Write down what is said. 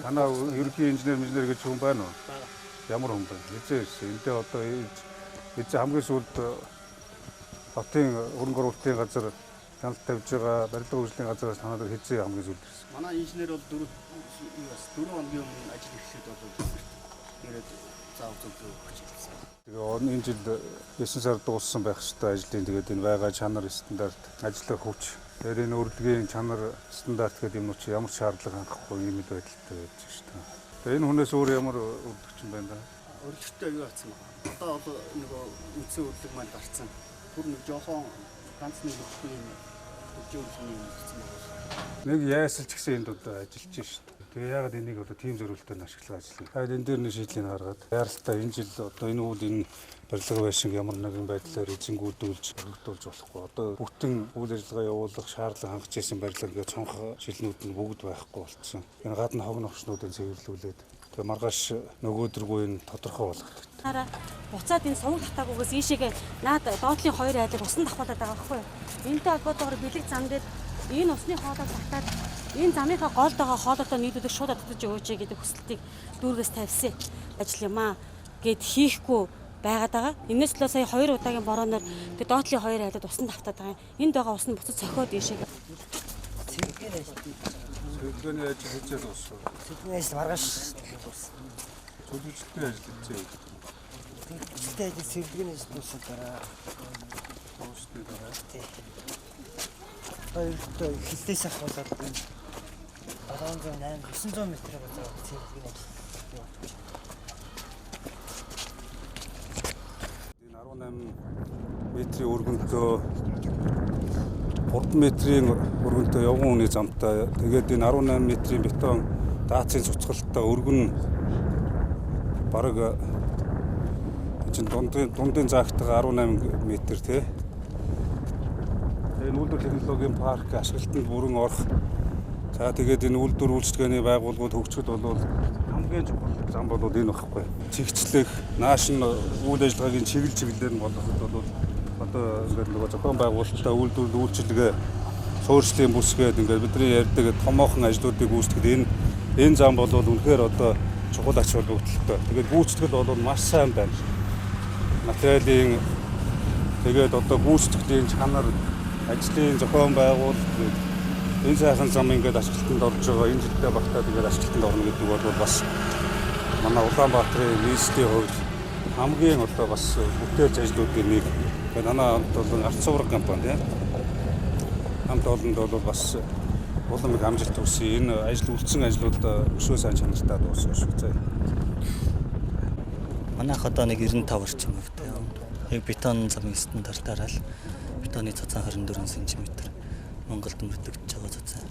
Танаа ерөнхий инженер гэж хүн байна уу? Ямар хүн бэ? Эцээс энтэй одоо эцээ хамгийн сүүлд хотын хөрөнгө оруулалтын газар хяналт тавьж байгаа барилга үйлчлийн газараас танаа дээр хэзээ хамгийн сүүлд ирсэн? Манай инженер бол 4 хоногийн өмнө ажил эхлэхэд бол ирээд заав зөвлөө өгч ирсэн. Тэгээ энэ жил 9 сард дууссан байх ёстой ажлын тэгээд энэ байгаа чанар стандарт ажлах хүч тэр энэ урлагийн чанар стандарт гэдэг юм уу чи ямар шаардлага хангахгүй юм байдалтай байж шүү дээ. Тэгээ энэ хүнээс өөр ямар урлагч байна да? Урлагчтай юу болсон бэ? Одоо бол нөгөө үндсэн урлаг маань гарцсан. Түр нэг жоохон ганц нэг өгөхгүй юм өжөөсний юм гэсэн байна. Нэг яасалч гэсэн энд одоо ажиллаж шүү дээ. Тэгээ яагаад энийг одоо тийм зорилтоор ашиглах ажил. Хайд энэ дээр нэг шийдлийг гаргаад яаралтай энэ жил одоо энэ үйл энэ барилга байшин ямар нэгэн байдлаар эзэнгүүдүүлж өргөдүүлж болохгүй. Одоо бүтэн үйл ажиллагаа явуулах шаардлага хангаж ирсэн барилга гэж цонх шилнүүд нь бүгд байхгүй болцсон. Энэ гадна хогн огчнуудыг цэвэрлүүлээд тэгээ маргааш нөгөөдргүй энэ тодорхой болгох. Хараа буцаад энэ суваг татаагүйгээс ийшээгээ наад доотлын хоёр айлыг усан давхуулаад байгаа байхгүй юу? Энтэй холбоотойгоор бэлэг зам дээр энэ усны хоолой татаад энэ замынхаа голд байгаа хоолойтой нийлүүлэх шууд татаж өгөөч гэдэг хүсэлтийг дүүргээс тавьсан ажил юм аа гэд хийхгүй байгаад байгаа. Энэс л сая 2 удаагийн борооноор тэгээ доотлын хоёр айлд усан давтаад байгаа. Энд байгаа ус нь буцаж цохиод ийшээгээ Цэвэрлэгийн ажил хийжээ дууссан. Цэвэрлэгийн ажил маргааш дууссан. Цэвэрлэгчтэй ажил хийжээ. Цэвэрлэгчтэй ажил цэвэрлэгийн ажил дууссан дараа. Дууссан дараа. Хоёртой хилдээс ахуулаад 708 900 метрээр байгаа цэвэрлэгийн ажил. Энэ 18 метрийн өргөнтөө 3 метрийн өргөнтөө явган үний замтай. Тэгээд энэ 18 метрийн бетон даацын цуцгалтай өргөн бараг чинь дундын заагтайгаа 18 м тий. Энэ үйлдвэр технологийн парк ашиглалтанд бүрэн орох. За тэгээд энэ үйлдвэр үйлчлэгээний байгууллагууд хөгжөхөд бол хамгийн чухал зам бол энэ багхгүй. Чигчлэх, нааш нь үйл ажиллагаагийн чиглэлээр нь болгоход бол одоо ингээд нөгөө зохион байгуулалтаа үйлдвэрлэл үйлчилгээ суурьшлийн бүсгээд ингээд бидний ярьдаг томоохон ажлуудыг гүйцэтгэхэд энэ зам бол үнэхээр одоо чухал ач холбогдолтой. Тэгээд гүйцэтгэл бол маш сайн байна. Материалын тэгээд одоо гүйцэтгэлийн чанар ажлын зохион байгуулалт энэ сайхан зам ингээд ашиглалтанд орж байгаа энэ жилдээ багтаад ингээд ашиглалтанд орно гэдэг бол бас манай Улаанбаатарын нийслэлийн хувьд хамгийн одоо бас бүтээлч ажлуудын нэг. Манай хамт бол ард сувраг компани хамт олонд бол бас улам их амжилт хүсье. Энэ ажил үлдсэн ажлууд өшөө сайн чанартай дуусах шүү. Манайх одоо нэг 95 орчим хувьтай. Яг бетон замын стандартаараа л бетоны цацаа 24 см Монголд мөрдөгдөж байгаа цацаа.